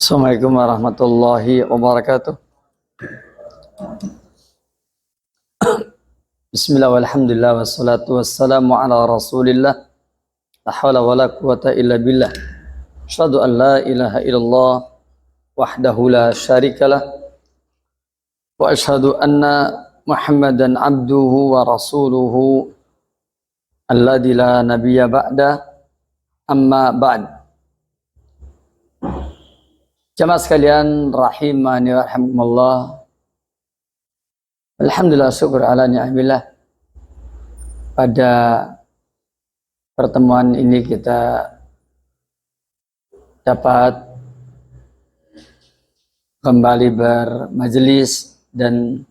Assalamualaikum warahmatullahi wabarakatuh. Bismillah walhamdulillah wassalatu wassalamu ala rasulillah. La hawla wa la quwata illa billah. Asyhadu an la ilaha illallah wahdahu la syarikalah. Wa asyhadu anna Muhammadan abduhu wa rasuluhu alladzi la nabiyya ba'da. Amma ba'd. Jamaah sekalian rahimani wa rahimakumullah. Alhamdulillah syukur ala ni'amillah. Pada pertemuan ini kita dapat kembali bermajelis, dan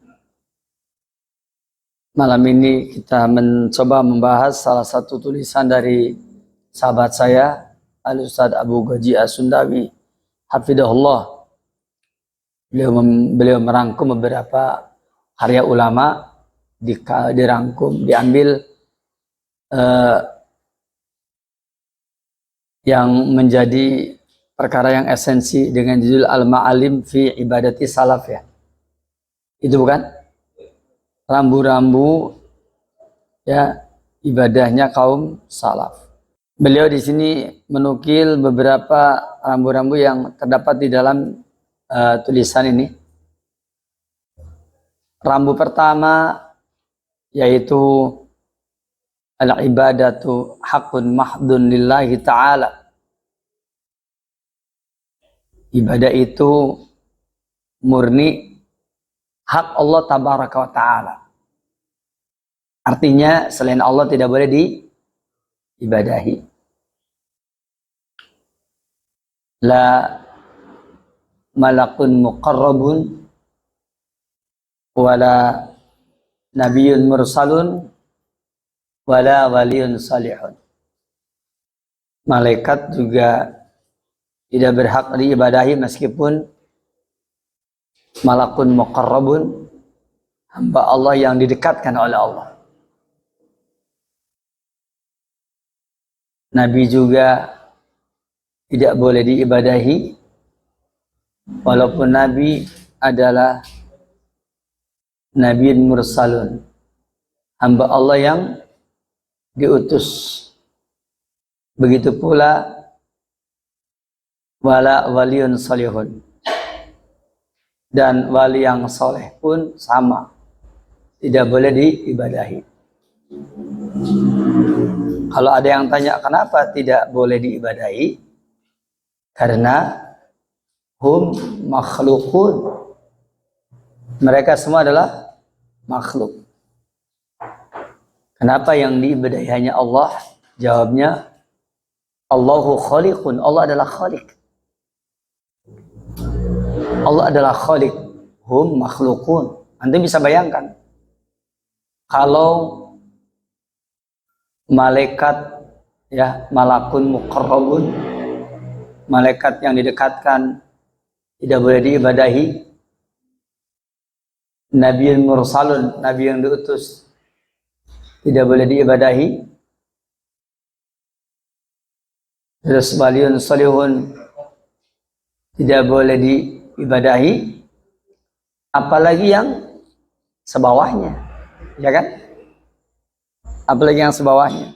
malam ini kita mencoba membahas salah satu tulisan dari sahabat saya, Al-Ustadz Abu Ghaji As-Sundawi hafidhahullah. Beliau merangkum beberapa karya ulama, dirangkum, diambil yang menjadi perkara yang esensi dengan judul Al-Ma'alim fi Ibadati Salaf, ya. Itu bukan? Rambu-rambu, ya, ibadahnya kaum salaf. Beliau di sini menukil beberapa rambu-rambu yang terdapat di dalam tulisan ini. Rambu pertama yaitu al-ibadatu haqqun mahdun lillahi ta'ala. Ibadah itu murni hak Allah tabaraka wa ta'ala. Artinya selain Allah tidak boleh diibadahi. La malakun muqarrabun wala nabiyyun mursalun wala waliyun salihun. Malaikat juga tidak berhak diibadahi meskipun malakun muqarrabun, hamba Allah yang didekatkan oleh Allah. Nabi juga tidak boleh diibadahi, walaupun Nabi adalah nabiyyun mursalun, hamba Allah yang diutus. Begitu pula wala waliyun salihun, dan wali yang soleh pun sama, tidak boleh diibadahi. Kalau ada yang tanya kenapa tidak boleh diibadahi, karena hum makhlukun, mereka semua adalah makhluk. Kenapa yang diibadahi hanya Allah? Jawabnya, Allahu khaliqun, Allah adalah khaliq. Allah adalah khaliq, hum makhlukun. Anda bisa bayangkan, kalau malaikat, ya, malakun muqarrabun, malaikat yang didekatkan, tidak boleh diibadahi. Nabiyyun mursalun, nabi yang diutus, tidak boleh diibadahi. Terus waliyun salihun, tidak boleh diibadahi. Apalagi yang sebawahnya, ya kan? Apalagi yang sebawahnya,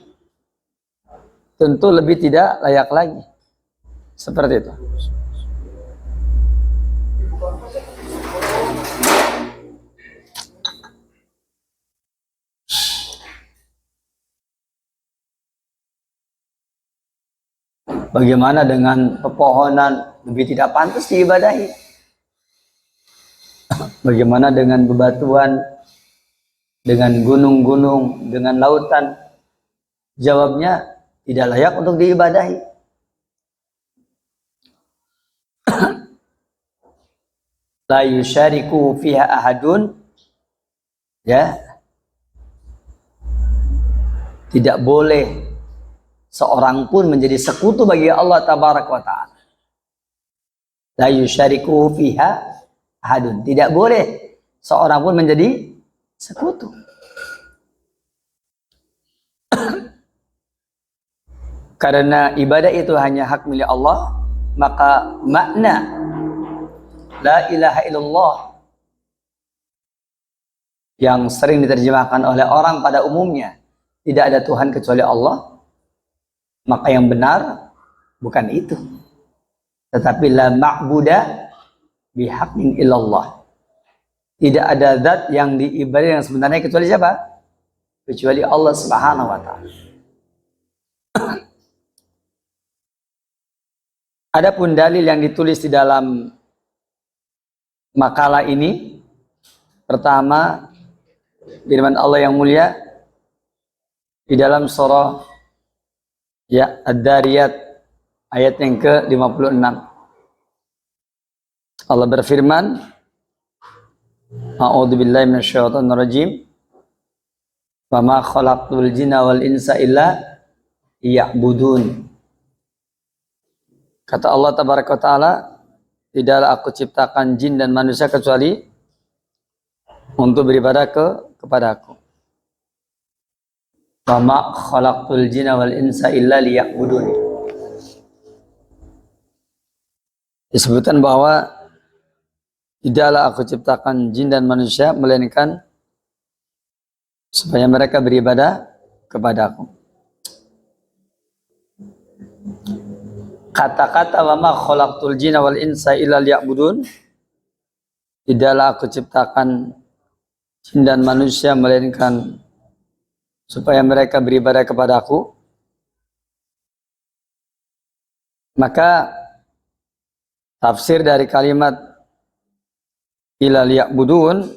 tentu lebih tidak layak lagi. Seperti itu. Bagaimana dengan pepohonan, lebih tidak pantas diibadahi? Bagaimana dengan bebatuan, dengan gunung-gunung, dengan lautan? Jawabnya, tidak layak untuk diibadahi. La yusyariku fiha ahadun, ya, tidak boleh seorang pun menjadi sekutu bagi Allah tabaraka wa ta'ala. La yusyariku fiha ahadun, tidak boleh seorang pun menjadi sekutu. Karena ibadah itu hanya hak milik Allah, maka makna la ilaha illallah yang sering diterjemahkan oleh orang pada umumnya, tidak ada Tuhan kecuali Allah, maka yang benar bukan itu, tetapi la ma'buda bihaqqin illallah. Tidak ada zat yang diibadati yang sebenarnya kecuali siapa? Kecuali Allah Subhanahu wa taala. Adapun dalil yang ditulis di dalam makalah ini, pertama firman Allah yang mulia di dalam surah Ad-Dariyat ayat yang ke-56. Allah berfirman, A'udzubillahi minasyaitonirrajim. Wa ma khalaqtul jinna wal insa illa liya'budun. Kata Allah tabaraka wa taala, tidaklah aku ciptakan jin dan manusia kecuali untuk beribadah kepada aku. Wa ma khalaqtul jinna wal insa illa liya'budun. Disebutkan bahwa tidaklah aku ciptakan jin dan manusia melainkan supaya mereka beribadah kepada aku. Kata-kata wa ma khalaqtul jinna wal insa illa liya'budun, tidaklah aku ciptakan jin dan manusia melainkan supaya mereka beribadah kepada aku. Maka tafsir dari kalimat illa liya'budun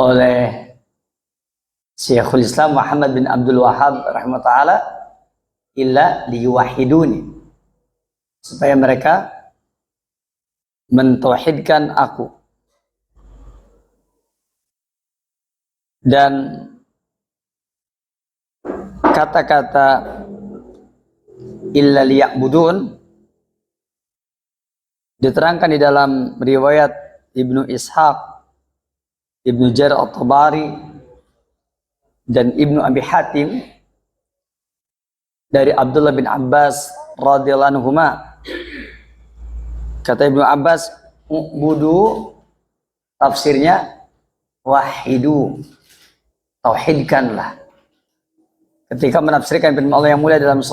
oleh Syekhul Islam Muhammad bin Abdul Wahhab rahimahullah, illa liyuwahiduni, supaya mereka mentauhidkan aku. Dan kata-kata illa liya'budun diterangkan di dalam riwayat Ibnu Ishaq, Ibnu Jarir at-Tabari, dan Ibnu Abi Hatim dari Abdullah bin Abbas radhiyallahu anhuma. Kata Ibnu Abbas, ubudu tafsirnya wahidu, tauhidkanlah. Ketika menafsirkan firman Allah yang mulia dalam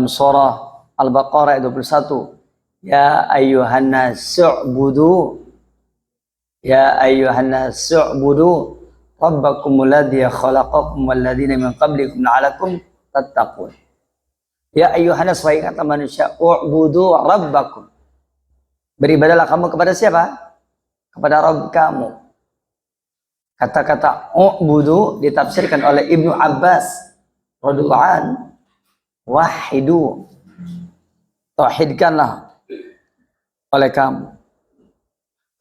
surah Al-Baqarah 21, ya ayyuhan nasu'budu, ya ayyuhan nasu'budu rabbakumul ladzi khalaqakum wal ladzina min qablikum la'allakum tattaqun. Ya ayyuhan nas, wahai kata manusia, u'budu rabbakum, beribadahlah kamu kepada siapa? Kepada Rabb kamu. Kata-kata u'budu ditafsirkan oleh Ibnu Abbas radhiyallahu an, wahidu, tauhidkanlah oleh kamu,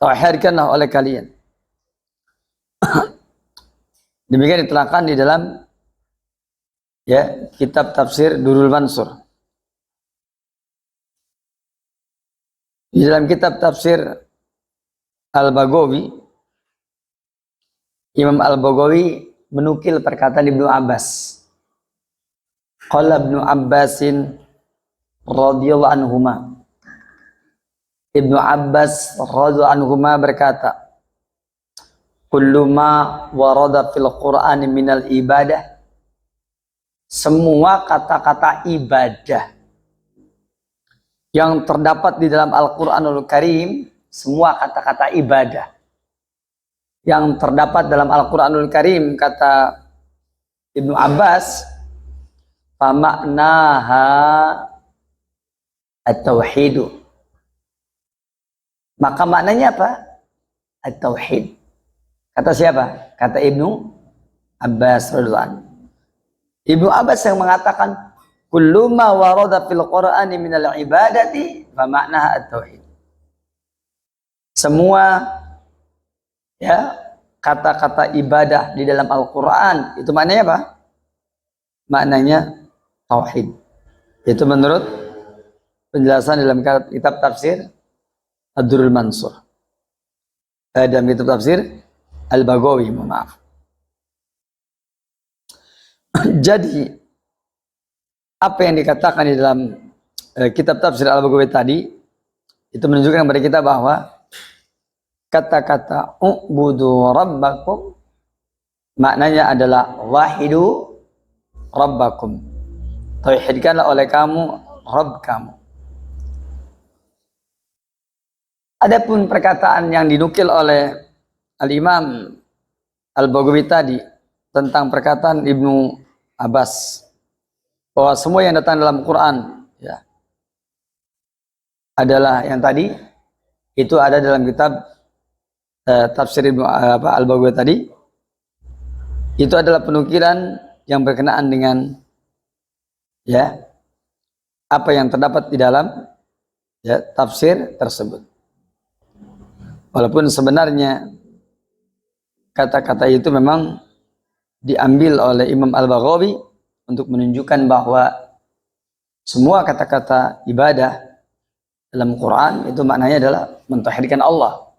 tauhidkanlah oleh kalian. Demikian diterangkan di dalam kitab tafsir Durrul Mansur. Di dalam kitab tafsir Al-Baghawi, Imam Al-Baghawi menukil perkataan Ibnu Abbas. Qala Ibnu Abbasin radhiyallahu anhuma, Ibnu Abbas radhiyallahu anhuma berkata, kullu ma warada fil Qur'ani minal ibadah, semua kata-kata ibadah yang terdapat di dalam Al-Qur'anul Karim, semua kata-kata ibadah yang terdapat dalam Al-Qur'anul Karim, kata Ibnu Abbas, famaknaha at-tauhidu, maka maknanya apa? At-tauhid. Kata siapa? Kata Ibnu Abbas radhiyallahu anhu. Ibnu Abbas yang mengatakan kullu ma warada fil Qur'ani minal ibadati fa ma'naha at-tauhid. Semua kata-kata ibadah di dalam Al-Qur'an itu maknanya apa? Maknanya tauhid. Itu menurut penjelasan dalam kitab tafsir Ad-Durrul Mansur. Dalam kitab tafsir Al-Baghawi, maaf. Jadi apa yang dikatakan di dalam kitab tafsir Al-Baghawi tadi itu menunjukkan kepada kita bahwa kata-kata u'budu rabbakum maknanya adalah wahidu rabbakum, tauhidkanlah oleh kamu Rabb kamu. Adapun perkataan yang dinukil oleh Al-Imam Al-Baghawi tadi tentang perkataan Ibnu Abbas bahwa semua yang datang dalam Quran ya adalah yang tadi itu ada dalam kitab tafsir Ibnu Al-Baghawi tadi, itu adalah penukilan yang berkenaan dengan ya apa yang terdapat di dalam ya tafsir tersebut. Walaupun sebenarnya kata-kata itu memang diambil oleh Imam Al-Baghawi untuk menunjukkan bahwa semua kata-kata ibadah dalam Quran itu maknanya adalah mentauhidkan Allah.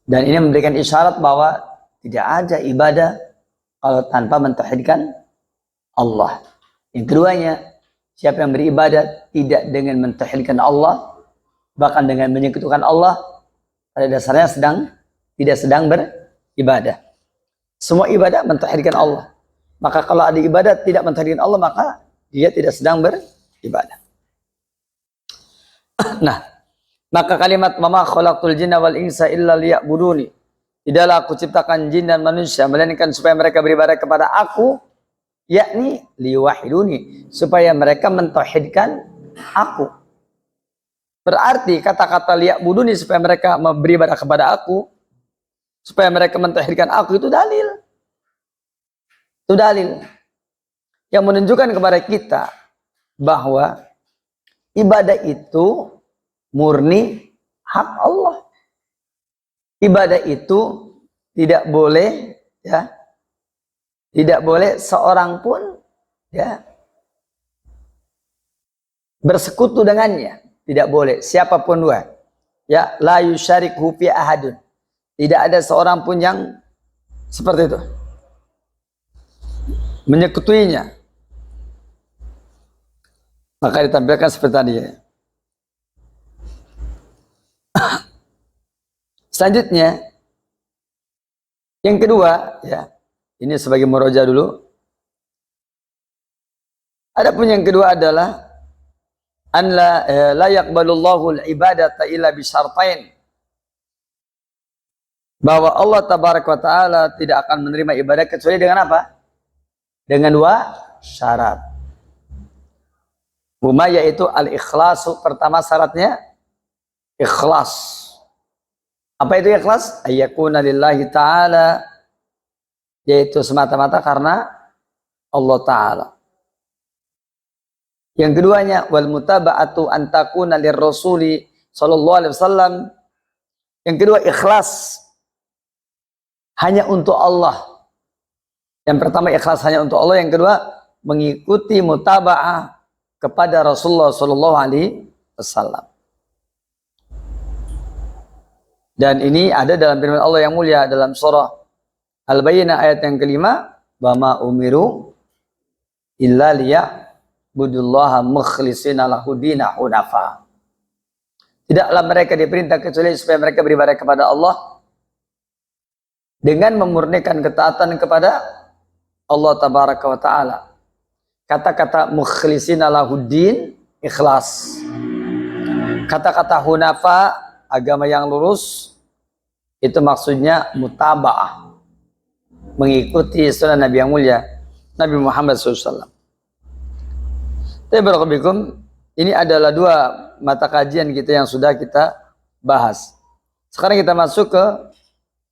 Dan ini memberikan isyarat bahwa tidak ada ibadah kalau tanpa mentauhidkan Allah. Yang keduanya, siapa yang beribadah tidak dengan mentauhidkan Allah, bahkan dengan menyekutukan Allah, pada dasarnya tidak sedang beribadah. Semua ibadah mentauhidkan Allah. Maka kalau ada ibadah tidak mentauhidkan Allah, maka dia tidak sedang beribadah. Nah, maka kalimat mama khalaqtul jinna wal insa illa liya'buduni, tidaklah aku ciptakan jin dan manusia melainkan supaya mereka beribadah kepada aku, yakni liwahiduni, supaya mereka mentauhidkan aku. Berarti kata-kata liya'buduni, supaya mereka beribadah kepada aku, supaya mereka mentauhidkan aku, itu dalil. Itu dalil yang menunjukkan kepada kita bahwa ibadah itu murni hak Allah. Ibadah itu tidak boleh ya, tidak boleh seorang pun ya bersekutu dengannya. Tidak boleh siapapun dua. Ya, la yusyarikhu fi ahadun. Tidak ada seorang pun yang seperti itu, menyekutuinya. Maka ditampilkan seperti tadi ya. Selanjutnya yang kedua ya, ini sebagai muroja dulu. Adapun yang kedua adalah an la yaqbalullahu al-ibadata illa bi syartain, bahwa Allah tabaraka wa taala tidak akan menerima ibadah kecuali dengan apa? Dengan dua syarat. Huma yaitu al-ikhlasu, pertama syaratnya ikhlas. Apa itu ikhlas? Ayyakuna lillahi ta'ala, yaitu semata-mata karena Allah Ta'ala. Yang keduanya wal mutaba'atu an takuna lirrasuli sallallahu alaihi wasallam. Yang kedua ikhlas hanya untuk Allah. Yang pertama ikhlas hanya untuk Allah, yang kedua mengikuti mutaba'ah kepada Rasulullah sallallahu alaihi wasallam. Dan ini ada dalam firman Allah yang mulia dalam surah Al-Bayyinah ayat yang kelima, wa ma umiru illa liya'budullaha mukhlishina lahudina hunafa. Tidaklah mereka diperintah kecuali supaya mereka beribadah kepada Allah dengan memurnikan ketaatan kepada Allah tabaraka wa taala. Kata-kata mukhlishina lahuddin, ikhlas. Kata-kata hunafa, agama yang lurus, itu maksudnya mutaba'ah, mengikuti sunnah Nabi yang mulia Nabi Muhammad SAW. Tabarakallahu, ini adalah dua mata kajian kita yang sudah kita bahas. Sekarang kita masuk ke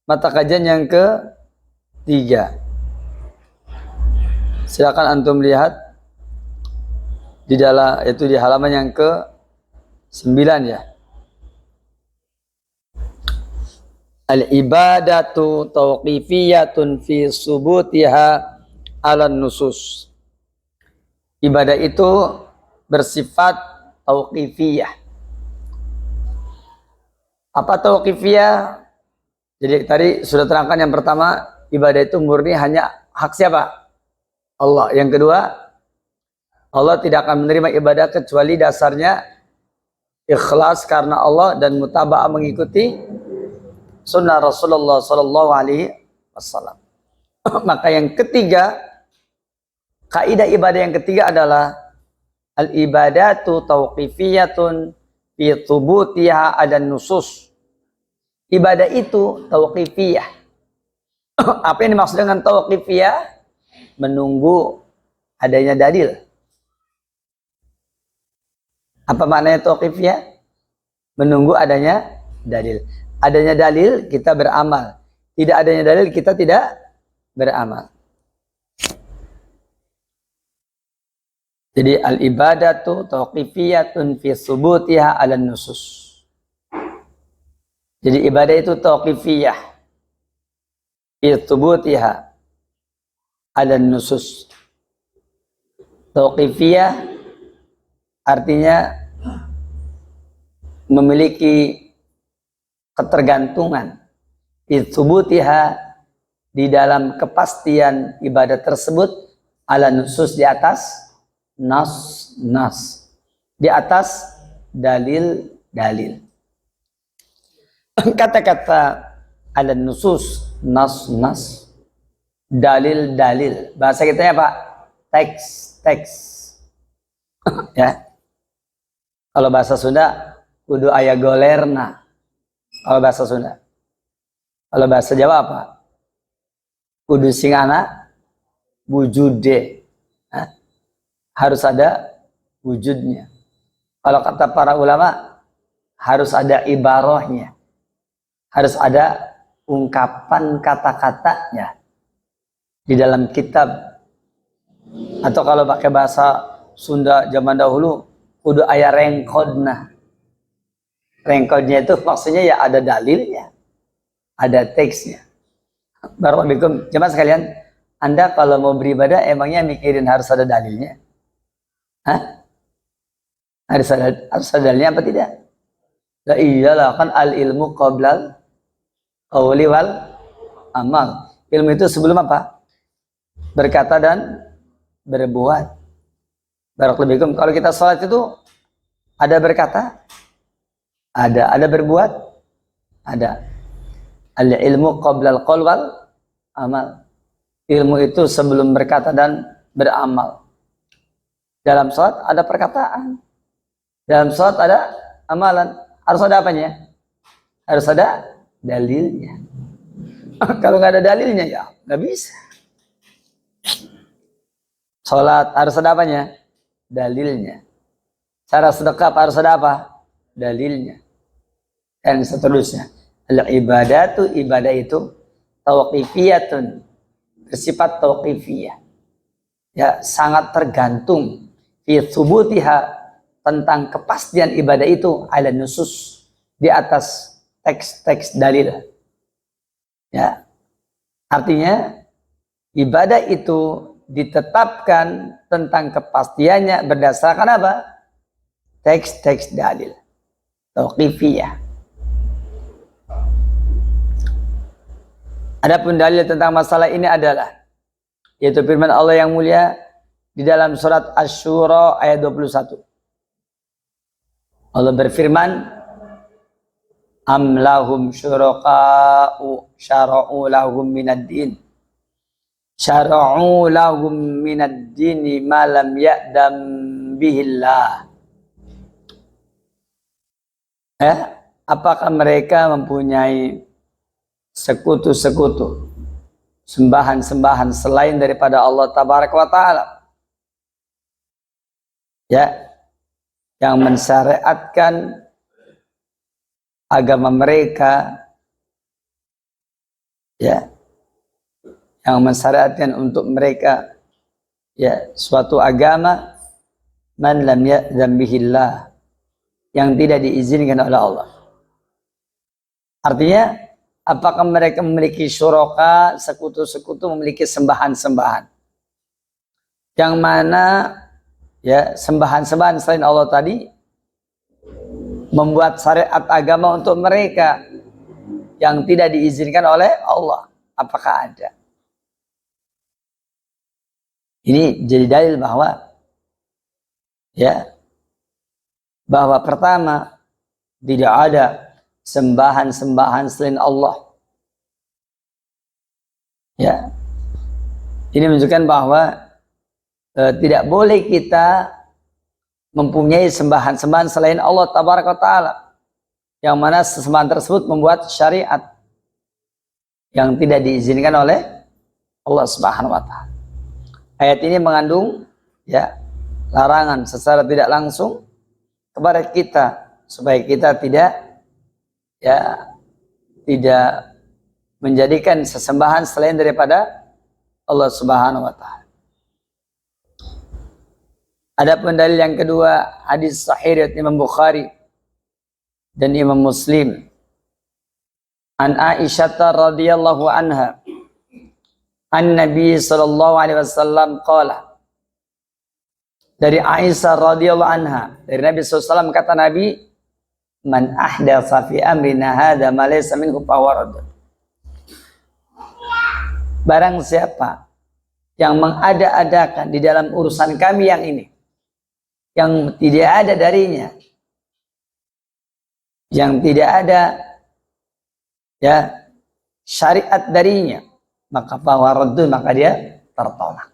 mata kajian yang ketiga. Silakan antum lihat di dalam itu di halaman yang ke-9 ya. Al-ibadatu tauqifiyatun fi subutiha ala nusus. Ibadah itu bersifat tauqifiyah. Apa tauqifiyah? Jadi tadi sudah terangkan yang pertama, ibadah itu murni hanya hak siapa? Allah. Yang kedua, Allah tidak akan menerima ibadah kecuali dasarnya ikhlas karena Allah dan mutaba'ah mengikuti sunnah Rasulullah Sallallahu Alaihi Wasallam. Maka yang ketiga, kaidah ibadah yang ketiga adalah al-ibadatu tauqifiyatun fi thubutiha ada nusus. Ibadah itu tauqifiyah. Apa yang dimaksud dengan tauqifiyah? Menunggu adanya dalil. Apa maknanya tauqifiyah? Menunggu adanya dalil. Adanya dalil kita beramal. Tidak adanya dalil kita tidak beramal. Jadi al-ibadatu tauqifiyatun fi subutiha 'ala nusus. Jadi ibadah itu tauqifiyah fi subutiha 'ala nusus. Tauqifiyah artinya memiliki ketergantungan fi subutiha di dalam kepastian ibadah tersebut 'ala nusus di atas nas di atas dalil-dalil. Kata-kata ala nusus, nas, dalil-dalil. Bahasa kita ya Pak, teks. Ya. Kalau bahasa Sunda, kudu aya golerna. Kalau bahasa Sunda. Kalau bahasa Jawa apa? Kudu singana wujude. Harus ada wujudnya. Kalau kata para ulama, harus ada ibarahnya. Harus ada ungkapan kata-katanya di dalam kitab. Atau kalau pakai bahasa Sunda zaman dahulu, kudu aya rengkodna. Rengkodnya itu maksudnya ya ada dalilnya, ada teksnya. Barakallahu jemaah sekalian, Anda kalau mau beribadah emangnya mikirin harus ada dalilnya? Hah? Harus ada dalilnya apa tidak? La iyalah, kan al ilmu qoblal qawli wal amal. Ilmu itu sebelum apa? Berkata dan berbuat. Barakallahu. Kalau kita sholat itu ada berkata, ada berbuat, ada. Al ilmu qoblal qawl wal amal. Ilmu itu sebelum berkata dan beramal. Dalam sholat ada perkataan. Dalam sholat ada amalan. Harus ada apanya? Harus ada dalilnya. Kalau nggak ada dalilnya ya nggak bisa. Sholat harus ada apanya? Dalilnya. Cara sedekah harus ada apa? Dalilnya. Dan seterusnya. Al-ibadatu, ibadah itu tauqifiyatun. Bersifat tauqifiyah. Ya, sangat tergantung fi thubutiha tentang kepastian ibadah itu ala nusus di atas teks-teks dalil. Ya. Artinya ibadah itu ditetapkan tentang kepastiannya berdasarkan apa? Teks-teks dalil. Tauqifiyah. Adapun dalil tentang masalah ini adalah yaitu firman Allah yang mulia di dalam surat Asy-Syura ayat 21. Allah berfirman, am lahum syuraka'u syara'u lahum minad din. Syara'u lahum minad dini ma lam ya'dam bihillah. Apakah mereka mempunyai sekutu-sekutu, sembahan-sembahan selain daripada Allah Tabaraka wa Ta'ala? Ya, yang mensyariatkan agama mereka, ya, yang mensyariatkan untuk mereka ya suatu agama man lam ya'zam bihillah, yang tidak diizinkan oleh Allah. Artinya apakah mereka memiliki syuraka, sekutu-sekutu, memiliki sembahan-sembahan yang mana ya sembahan-sembahan selain Allah tadi membuat syariat agama untuk mereka yang tidak diizinkan oleh Allah? Apakah ada? Ini jadi dalil bahwa Ya, bahwa pertama tidak ada sembahan-sembahan selain Allah. Ya, ini menunjukkan bahwa tidak boleh kita mempunyai sembahan-sembahan selain Allah Tabaraka wa Ta'ala, yang mana sembahan tersebut membuat syariat yang tidak diizinkan oleh Allah Subhanahu wa Ta'ala. Ayat ini mengandung ya larangan secara tidak langsung kepada kita supaya kita tidak menjadikan sesembahan selain daripada Allah Subhanahu wa Ta'ala. Adapun dalil yang kedua, hadis sahih riwayat Imam Bukhari dan Imam Muslim. An Aisyah radhiyallahu anha, an Nabi sallallahu alaihi wasallam qala. Dari Aisyah radhiyallahu anha, dari Nabi SAW kata Nabi, man ahdatsa fi amrina hadza ma laysa minhu fahuwa. Barang siapa yang mengada-adakan di dalam urusan kami yang ini, yang tidak ada darinya, yang tidak ada ya syariat darinya, maka fawaradun, maka dia tertolak.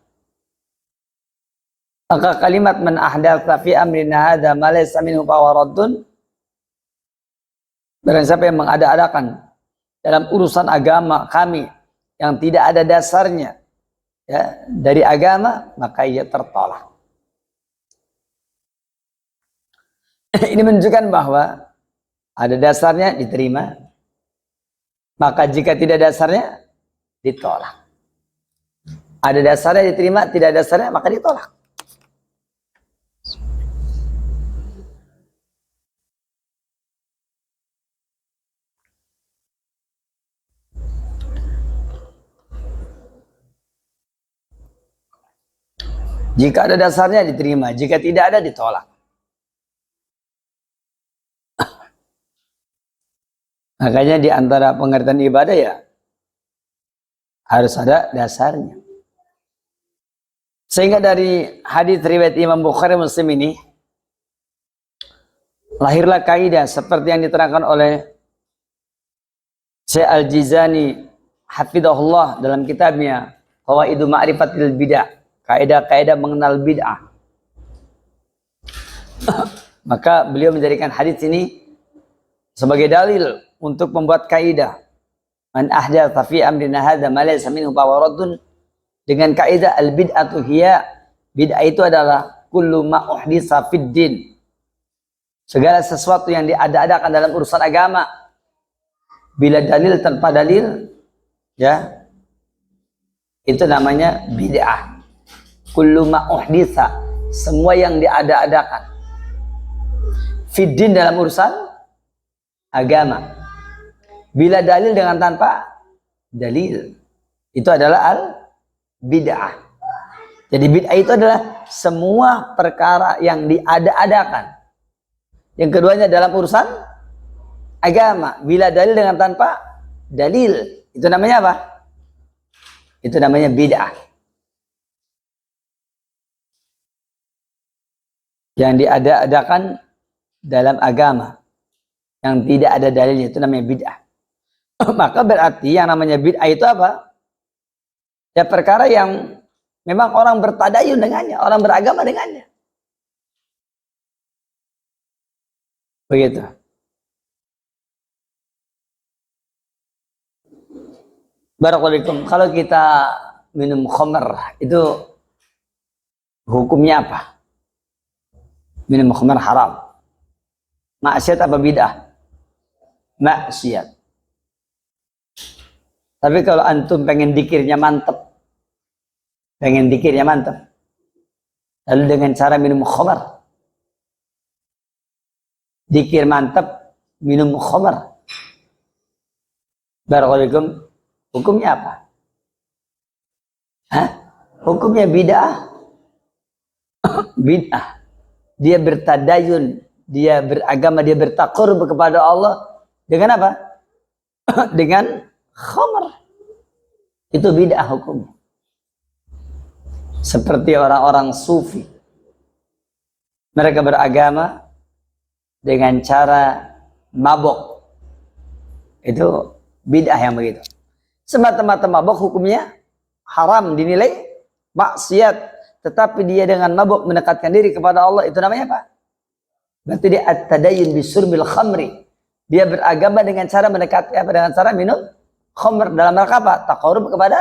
Maka kalimat man ahdatsa fi amrina hadza ma laysa minhu fawaradun, barang siapa yang mengada-adakan dalam urusan agama kami yang tidak ada dasarnya ya dari agama, maka ia tertolak. Ini menunjukkan bahwa ada dasarnya diterima, maka jika tidak dasarnya ditolak. Ada dasarnya diterima, tidak ada dasarnya maka ditolak. Jika ada dasarnya diterima, jika tidak ada ditolak. Makanya di antara pengertian ibadah ya harus ada dasarnya. Sehingga dari hadis riwayat Imam Bukhari Muslim ini lahirlah kaidah seperti yang diterangkan oleh Syekh Al-Jizani hafidhahullah dalam kitabnya Qawaidu Ma'rifatil Bid'ah, kaidah-kaidah mengenal bid'ah. Maka beliau menjadikan hadis ini sebagai dalil untuk membuat kaidah man ahdatsa fi amrina hadza ma laysa minhu fawaradun, dengan kaidah al bid'atu hiya, bid'ah itu adalah kullu ma uhditsa fid din, segala sesuatu yang diada-adakan dalam urusan agama bila dalil tanpa dalil ya itu namanya bid'ah. Kullu ma uhditsa, semua yang diada-adakan fid din, dalam urusan agama bila dalil dengan tanpa dalil, itu adalah al bid'ah. Jadi bid'ah itu adalah semua perkara yang diada-adakan. Yang keduanya dalam urusan agama bila dalil dengan tanpa dalil, itu namanya apa? Itu namanya bid'ah. Yang diada-adakan dalam agama yang tidak ada dalilnya, itu namanya bid'ah. Maka berarti yang namanya bid'ah itu apa? Ya perkara yang memang orang bertadayun dengannya, orang beragama dengannya. Begitu. Barakallahu fikum. Kalau kita minum khamr itu hukumnya apa? Minum khamr haram. Maksiat apa bid'ah? Maksiat. Tapi kalau antum pengen dikirnya mantep, lalu dengan cara minum khamr, dikir mantep, minum khamr, barakallahu fikum, hukumnya apa? Hah? Hukumnya bid'ah. Bid'ah. Dia bertadayun, dia beragama, dia bertaqarrub kepada Allah dengan apa? Dengan khamr. Itu bid'ah hukumnya. Seperti orang-orang sufi mereka beragama dengan cara mabok. Itu bid'ah yang begitu. Semata-mata mabok hukumnya haram, dinilai maksiat, tetapi dia dengan mabok mendekatkan diri kepada Allah, itu namanya apa? Berarti dia at-tadayyun bisurbil khamri. Dia beragama dengan cara mendekati apa? Dengan cara minum khamr dalam rangka apa? Taqarrub kepada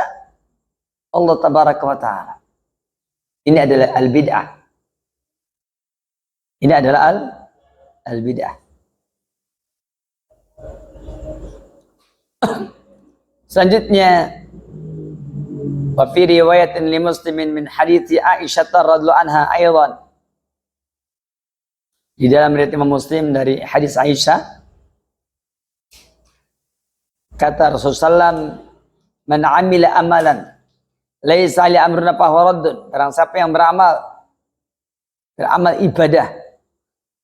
Allah tabaraka wa taala. Ini adalah al-bid'ah. Ini adalah al-bid'ah. Selanjutnya, wa fi riwayatin li Muslimin min hadithi Aisyah radhiyallahu anha aidan. Di dalam riwayat Imam Muslim dari hadis Aisyah, kata Rasulullah SAW, man amila amalan laisa li amruna fahuwa raddun. Barang siapa yang beramal ibadah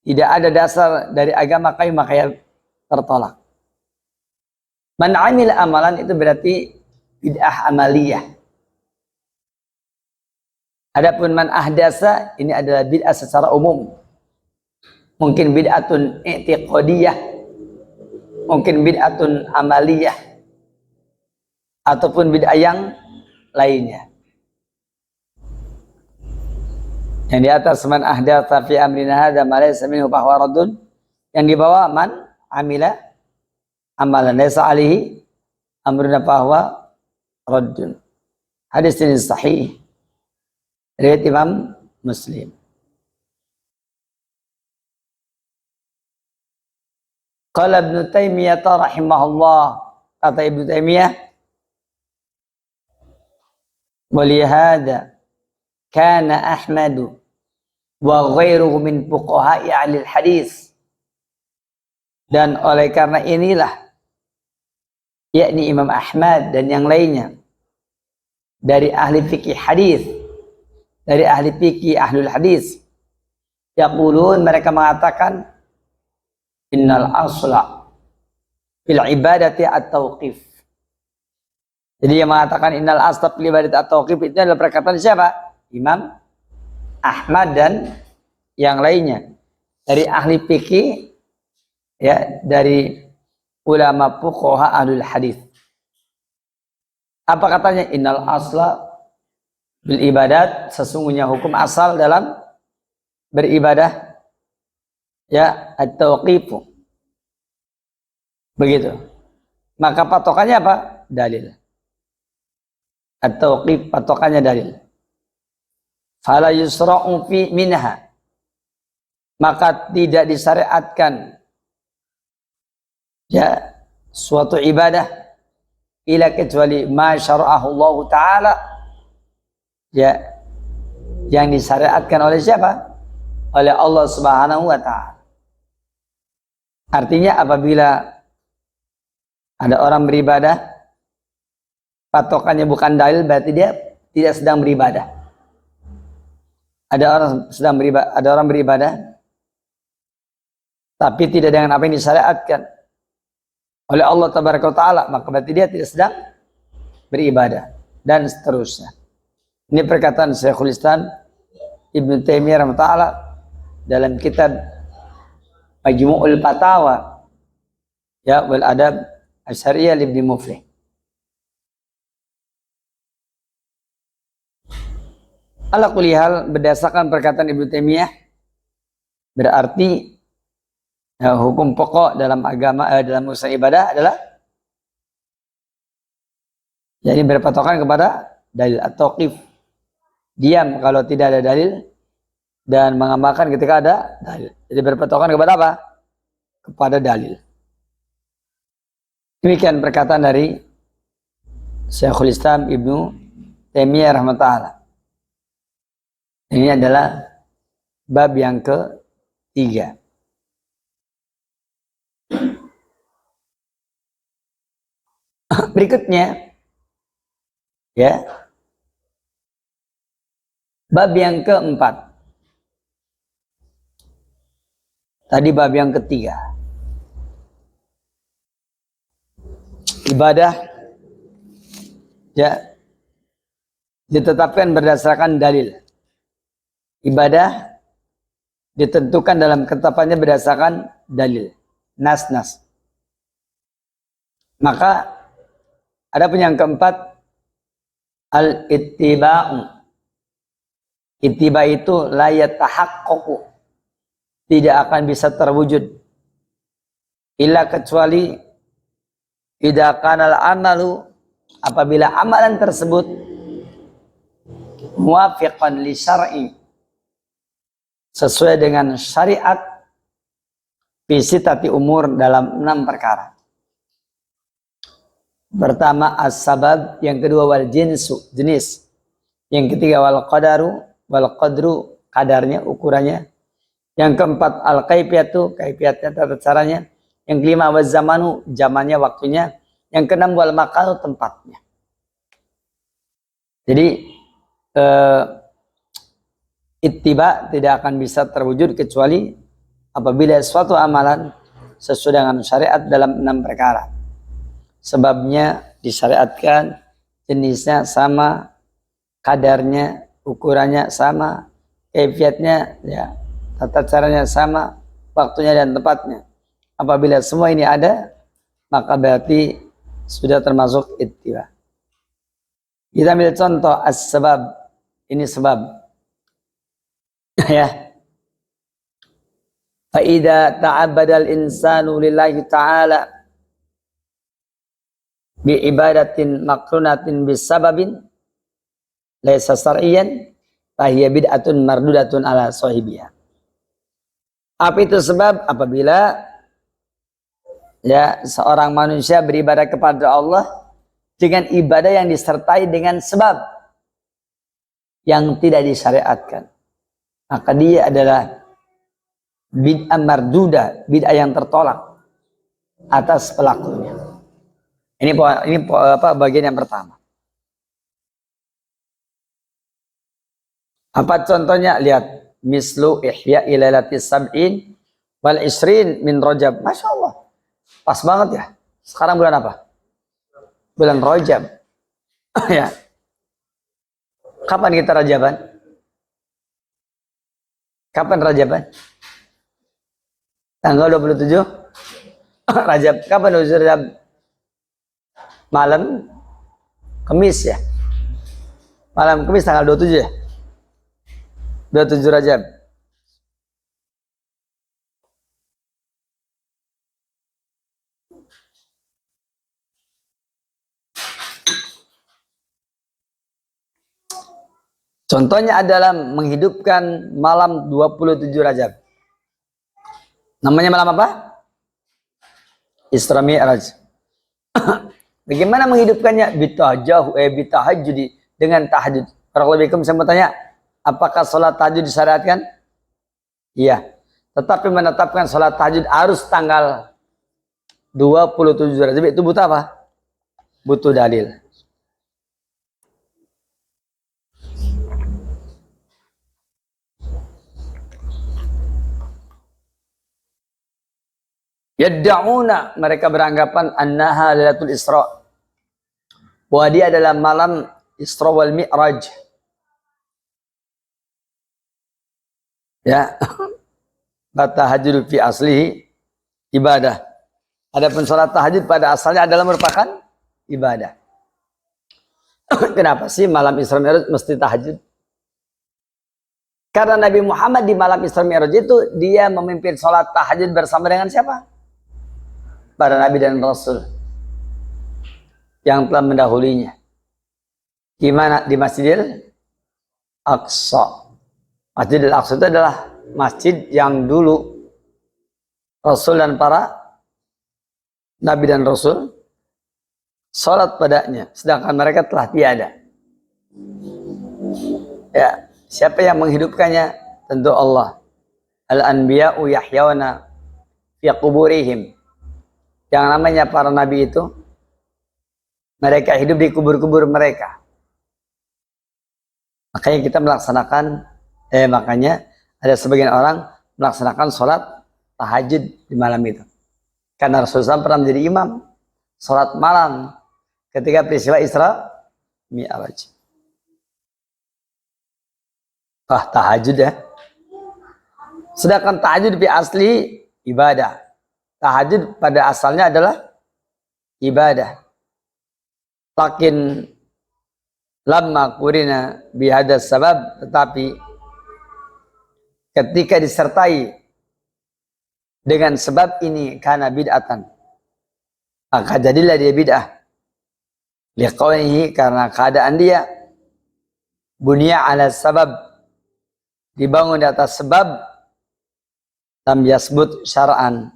tidak ada dasar dari agama kami, maka tertolak. Man amila amalan itu berarti bid'ah amaliyah. Adapun man ahdasa ini adalah bid'ah secara umum. Mungkin bid'atun i'tiqadiyah, mungkin bid'atun amaliyah, ataupun bid'ah yang lainnya. Yang di atas man ahdatsa fi amrina hadza ma laysa minhu fahuwa raddun, yang di bawah man amila amalan laysa alaihi amruna fahuwa raddun. Hadis ini sahih riwayat Imam Muslim. Qala Ibnu Taimiyah rahimahullah, kata Ibnu Taimiyah, walihada kana Ahmadu wa ghairuhu min fuqaha'i ahli hadis. Dan oleh karena inilah, yakni Imam Ahmad dan yang lainnya dari ahli fikih hadis, dari ahli fikih ahlul hadis, yaqulun, mereka mengatakan, innal asla fil ibadati at-tauqif. Jadi yang mengatakan innal asla fil ibadati at-tauqif itu adalah perkataan siapa? Imam Ahmad dan yang lainnya dari ahli fikih, ya, dari ulama fuqaha ahlul hadis. Apa katanya? Innal asla bil ibadat, sesungguhnya hukum asal dalam beribadah, ya, at-tauqifu. Begitu. Maka patokannya apa? Dalil. At-tauqif, patokannya dalil. Fala yusra'u fi minha, maka tidak disyariatkan, ya, suatu ibadah ila kecuali ma syara'ahu Allah Ta'ala, ya, yang disyariatkan oleh siapa? Oleh Allah Subhanahu wa Ta'ala. Artinya apabila ada orang beribadah, patokannya bukan dalil, berarti dia tidak sedang beribadah. Ada orang beribadah, tapi tidak dengan apa yang disyariatkan oleh Allah Tabaraka wa Ta'ala, maka berarti dia tidak sedang beribadah, dan seterusnya. Ini perkataan Syekhul Islam Ibnu Taimiyah rahimahullah dalam kitab Majmu'ul Fatawa, ya, wal adab asy-syariyyah Ibnu Muflih. Ala kulli hal, berdasarkan perkataan Ibnu Taimiyah, berarti ya, hukum pokok dalam agama, dalam urusan ibadah adalah, jadi berpatokan kepada dalil at-tauqif. Diam kalau tidak ada dalil, dan mengamalkan ketika ada dalil. Jadi berpatokan kepada apa? Kepada dalil. Demikian perkataan dari Syekhul Islam Ibnu Taimiyah rahimahullah. Ini adalah bab yang ketiga. Berikutnya, ya, bab yang keempat. Tadi bab yang ketiga. Ibadah, ya, ditetapkan berdasarkan dalil. Ibadah ditentukan dalam ketetapannya berdasarkan dalil, nas-nas. Maka ada pun yang keempat, al-ittiba'u. Ittiba itu la yatahaqqaqu, tidak akan bisa terwujud illa kecuali idza kana al-amalu, apabila amalan tersebut muwafiqan li syar'i, sesuai dengan syariat, fi sittati umur, dalam 6 perkara. Pertama as-sabab, yang kedua wal jinsu, jenis, yang ketiga wal qadru, kadarnya, ukurannya, yang keempat al kaifiyatu, kaifiyatnya, tata caranya, yang kelima waz zamanu, zamannya, waktunya, yang keenam wal makanu, tempatnya. Jadi ittiba tidak akan bisa terwujud kecuali apabila suatu amalan sesuai dengan syariat dalam 6 perkara. Sebabnya disyariatkan, jenisnya sama, kadarnya, ukurannya sama, kaifiatnya, ya, tata caranya sama, waktunya dan tempatnya. Apabila semua ini ada, maka berarti sudah termasuk ittiba. Kita ambil contoh as-sabab. Ini sebab. Ya. Fa idza ta'abbada al-insanu lillahi ta'ala bi ibadatin maqrunatin bis sababin laisa syar'iyyan fahiya bid'atun mardudatun ala sahibiha. Apa itu sebab? Apabila ya seorang manusia beribadah kepada Allah dengan ibadah yang disertai dengan sebab yang tidak disyariatkan, maka dia adalah bid'ah mardudah, bid'ah yang tertolak atas pelakunya. Ini bagian yang pertama. Apa contohnya? Lihat, mislu ihya ilailati sab'in wal isrin min Rajab. Masya Allah, pas banget ya. Sekarang bulan apa? Bulan Rajab. Ya. Kapan kita Rajaban? Kapan Rajaban? Tanggal 27 Rajab. Kapan Rajab? Malam Kamis ya. Malam Kamis tanggal 27 ya. 27 Rajab. Contohnya adalah menghidupkan malam 27 Rajab. Namanya malam apa? Isra Mi'raj. Bagaimana menghidupkannya? Bitahajjudi, dengan tahajud. Assalamualaikum, saya mau tanya, apakah sholat tahajud disyariatkan? Iya. Tetapi menetapkan sholat tahajud harus tanggal 27 Rajab itu butuh apa? Butuh dalil. Yadda'una, mereka beranggapan annaha lailatul Isra, bahwa dia adalah malam Isra wal Mi'raj. Ya. Tahajud fi aslihi ibadah. Adapun salat tahajud pada asalnya adalah merupakan ibadah. Kenapa sih malam Isra Mi'raj mesti tahajud? Karena Nabi Muhammad di malam Isra Mi'raj itu dia memimpin salat tahajud bersama dengan siapa? Para nabi dan rasul yang telah mendahulinya. Di mana? Di Masjidil Aqsa. Masjidil Aqsa itu adalah masjid yang dulu Rasul dan para nabi dan rasul salat padanya, sedangkan mereka telah tiada. Ya, siapa yang menghidupkannya? Tentu Allah. Al-anbiya'u yahyauna fi quburihim. Yang namanya para nabi itu, mereka hidup di kubur-kubur mereka. Makanya kita melaksanakan, makanya ada sebagian orang melaksanakan sholat tahajud di malam itu. Karena Rasulullah SAW pernah menjadi imam sholat malam ketika peristiwa Isra Mi'raj. Tahajud ya. Sedangkan tahajud fi asli ibadah. Tahajud pada asalnya adalah ibadah. Lakin lamma kurina bihada sabab, tetapi ketika disertai dengan sebab ini karena bid'atan, maka jadilah dia bid'ah. Liqaunihi, karena keadaan dia bunya ala sabab, dibangun di atas sebab, lam yasbut syar'an,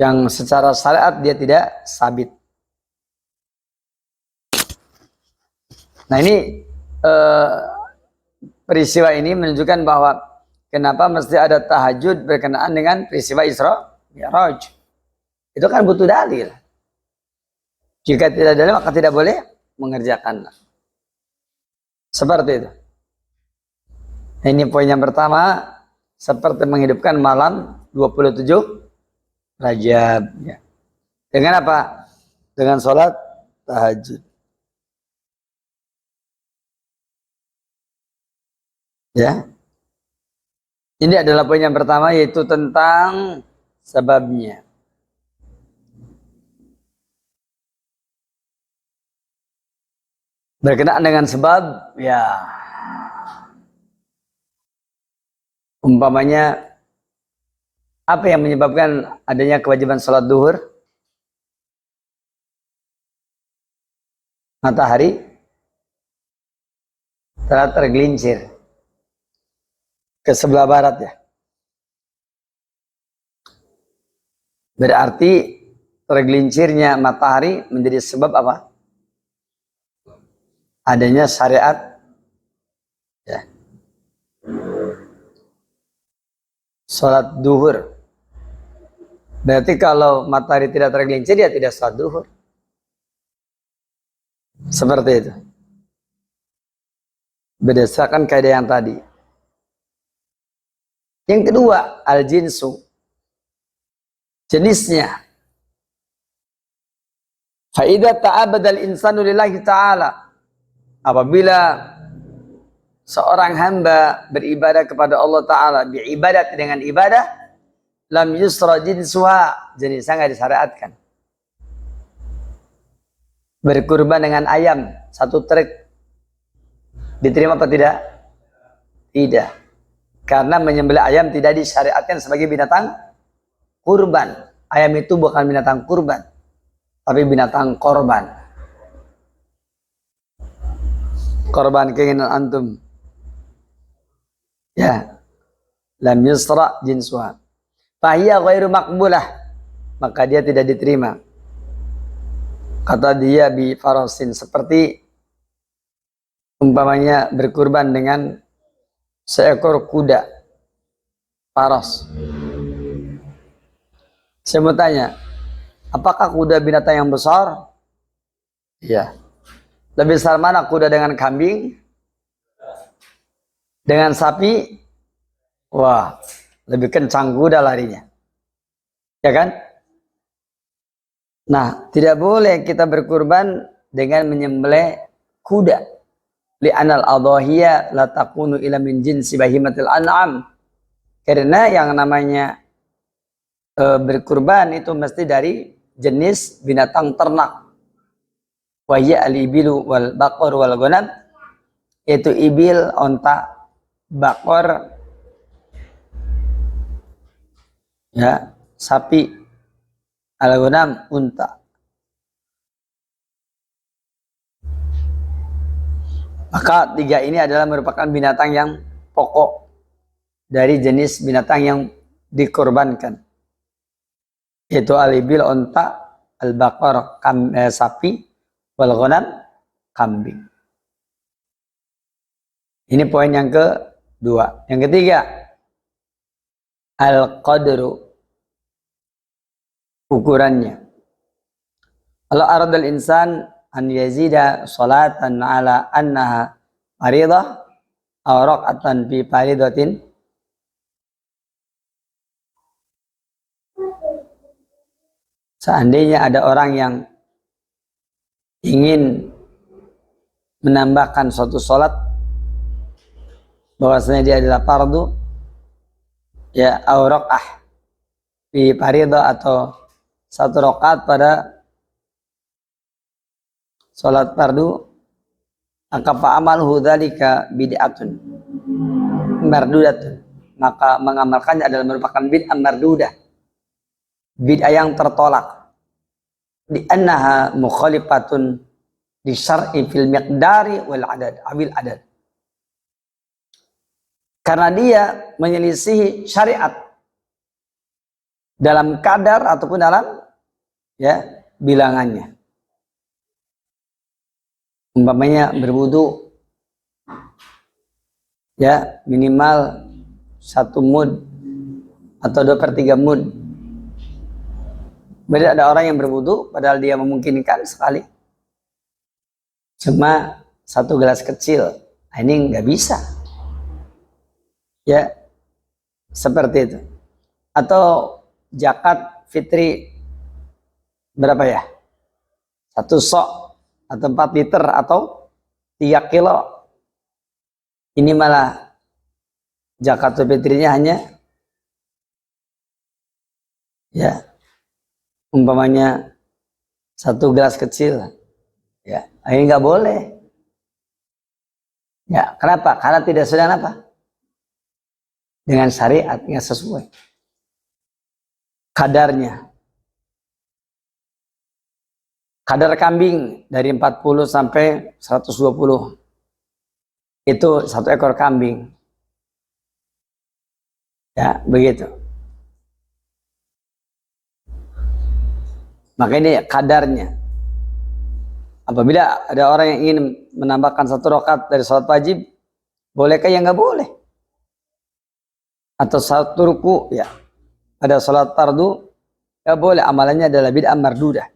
yang secara syariat dia tidak sabit. Nah ini peristiwa ini menunjukkan bahwa kenapa mesti ada tahajud berkenaan dengan peristiwa Isra Mi'raj. Itu kan butuh dalil. Jika tidak ada dalil maka tidak boleh mengerjakan. Seperti itu. Ini poin yang pertama, seperti menghidupkan malam 27 Rajab. Ya. Dengan apa? Dengan sholat tahajud. Ya. Ini adalah poin yang pertama, yaitu tentang sebabnya. Berkenaan dengan sebab, ya umpamanya apa yang menyebabkan adanya kewajiban sholat duhur? Matahari telah tergelincir ke sebelah barat, ya. Berarti tergelincirnya matahari menjadi sebab apa? Adanya syariat, ya, sholat duhur. Berarti kalau matahari tidak tergelincir, ya tidak sholat duhur. Seperti itu. Berdasarkan kaidah yang tadi. Yang kedua, al-jinsu. Jenisnya. Fa'idha ta'abadal insanu lillahi ta'ala. Apabila seorang hamba beribadah kepada Allah Ta'ala, beribadat dengan ibadah, lam yusra jinsuha, jenisnya nggak disyariatkan. Berkurban dengan ayam, satu trek, diterima apa tidak? Tidak. Karena menyembelih ayam tidak disyariatkan sebagai binatang kurban. Ayam itu bukan binatang kurban, tapi binatang korban. Korban keinginan antum. Ya. Lam yusra jinsuha. Fahiya ghairu maqbulah. Maka dia tidak diterima. Kata dia bi farasin, seperti umpamanya berkurban dengan seekor kuda faras. Saya mau tanya, apakah kuda binatang yang besar? Iya. Lebih besar mana kuda dengan kambing? Dengan sapi? Wah, lebih kencang kuda larinya. Ya kan? Nah, tidak boleh kita berkurban dengan menyembelih kuda. Li'anal adhiyah la takunu ila min jinsi bahimatil an'am. Karena yang namanya berkurban itu mesti dari jenis binatang ternak. Wahya al-ibilu wal baqar wal ghanam, yaitu ibil, onta, bakor, ya, sapi, al-ghanam, unta. Maka tiga ini adalah merupakan binatang yang pokok dari jenis binatang yang dikorbankan, yaitu al-ibil, onta, al-baqar, sapi, wal ghanam, kambing. Ini poin yang kedua. Yang ketiga, al-qadru, ukurannya. Kalau aradal insan an yazida salatan ala annaha faridah aw raqatan fi faridatin, seandainya ada orang yang ingin menambahkan suatu sholat bahwasanya dia adalah fardu, ya au rakaah fi fardhah atau satu rakaat pada salat fardu, maka fa'amaluhu dzalika bid'atun mardudatun, maka mengamalkannya adalah merupakan bid'ah mardudah, bid'ah yang tertolak, di annaha mukhalifatun di syar'i fil miqdari wal adad awil adad, karena dia menyelisihi syariat dalam kadar ataupun dalam ya bilangannya. Umpamanya berwudu ya minimal 1 mud atau 2/3 mud. Berarti ada orang yang berwudu padahal dia memungkinkan sekali cuma 1 gelas kecil. Nah, ini nggak bisa. Ya, seperti itu. Atau zakat fitri berapa ya? 1 sok atau 4 liter atau 3 kilo. Ini malah zakat fitrinya hanya ya umpamanya 1 gelas kecil. Ya, ini nggak boleh. Ya, kenapa? Karena tidak sedang apa? Dengan syariat yang sesuai kadarnya. Kadar kambing dari 40 sampai 120 itu 1 ekor kambing. Ya, begitu. Maka ini kadarnya. Apabila ada orang yang ingin menambahkan 1 rakaat dari salat wajib, bolehkah? Ya nggak boleh. Atau 1 ruku ya pada salat fardu, nggak boleh. Amalannya adalah bid'ah mardudah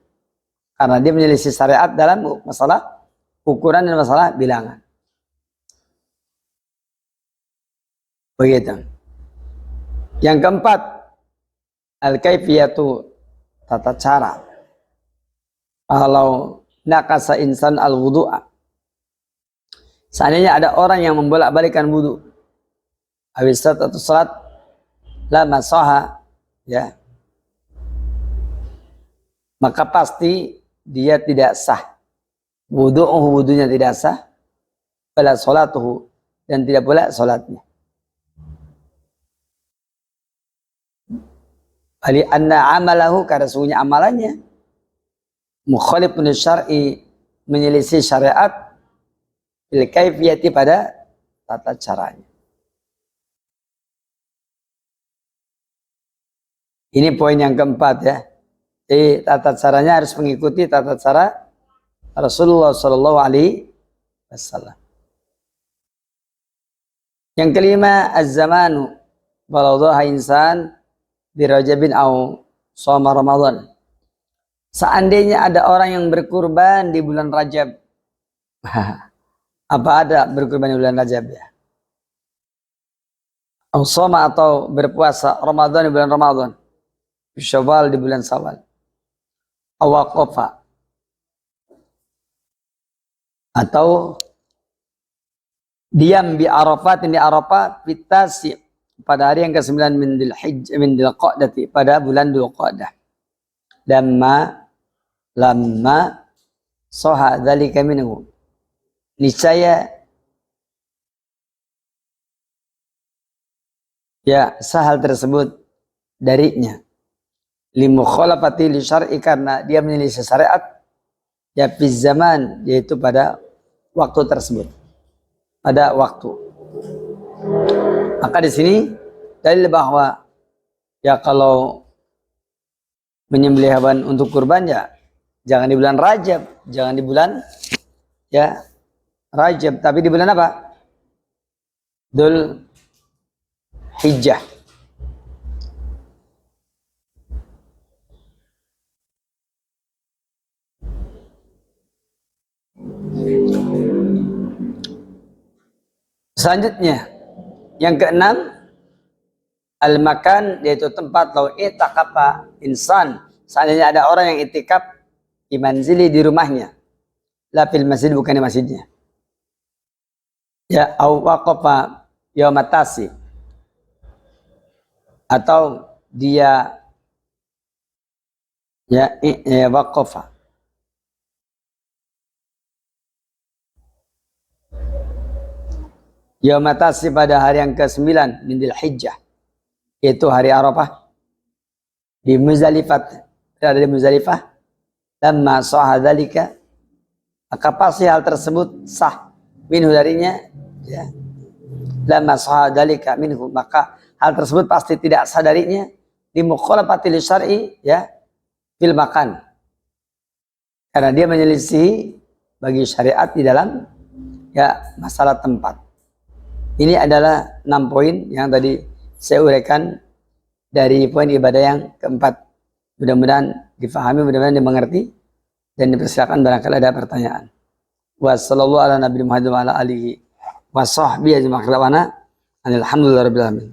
karena dia menyelisih syariat dalam masalah ukuran dan masalah bilangan. Begitu. Yang keempat, al-kaifiyatu, tata cara. Kalau nakasa insan al-wudu'a, seandainya ada orang yang membolak-balikan wudu, awisat atau salat, la masaha, ya, maka pasti dia tidak sah. Wudunya tidak sah, wala salatuhu, dan tidak pula salatnya. Ali anna amalahu, karena sesungguhnya amalannya mukhalifun syar'i, menyelisih syariat, bil kaifiyati, pada tata caranya. Ini poin yang keempat ya. Jadi tata caranya harus mengikuti tata cara Rasulullah Shallallahu Alaihi Wasallam. Yang kelima, az-zamanu walau dhaha insan bi Rajabin au shoma Ramadan. Seandainya ada orang yang berkurban di bulan Rajab, apa ada berkurban di bulan Rajab ya? Au shoma, atau berpuasa Ramadan di bulan Ramadan, Syawal di bulan Syawal, awaqafa, atau diam di Arafat, di Arafah, fitasi, pada hari yang ke-9 min Dzul Qa'dati, pada bulan Dzul Qa'dah. Lamma soha dzalika minhu, niscaya ya sahal tersebut darinya, limukhalafati li syar'i, karena dia menyelisih syariat, ya fi zaman, yaitu pada waktu tersebut, pada waktu. Maka di sini dalil bahwa ya kalau menyembelih hewan untuk kurban ya jangan di bulan Rajab, jangan di bulan ya Rajab, tapi di bulan apa? Dzul Hijjah. Selanjutnya, yang keenam, al-makan, yaitu tempat, lau i'takafa insan, seandainya ada orang yang itikaf di manzili, di rumahnya, la fil masjid, bukan di masjidnya, ya, au waqafa yaumatasi, atau dia waqafa. Yaumatasi pada hari yang ke-9 min Dzulhijjah, yaitu hari Arafah, di Muzdalifah, berada di Muzdalifah. Lamma sahha dzalika, maka pasti hal tersebut sah minhu darinya, ya. Lamma sahha dzalika minhu, maka hal tersebut pasti tidak sah darinya di mukhalafatil syar'i, ya, fil makan, karena dia menyelisih bagi syariat di dalam, ya, masalah tempat. Ini adalah 6 poin yang tadi saya uraikan dari poin ibadah yang keempat. Mudah-mudahan difahami, mudah-mudahan dimengerti, dan dipersilakan barangkali ada pertanyaan. Wassallallahu ala nabiyina Muhammad wa ala alihi wa sahbihi ajma'in. Alhamdulillahirabbil alamin.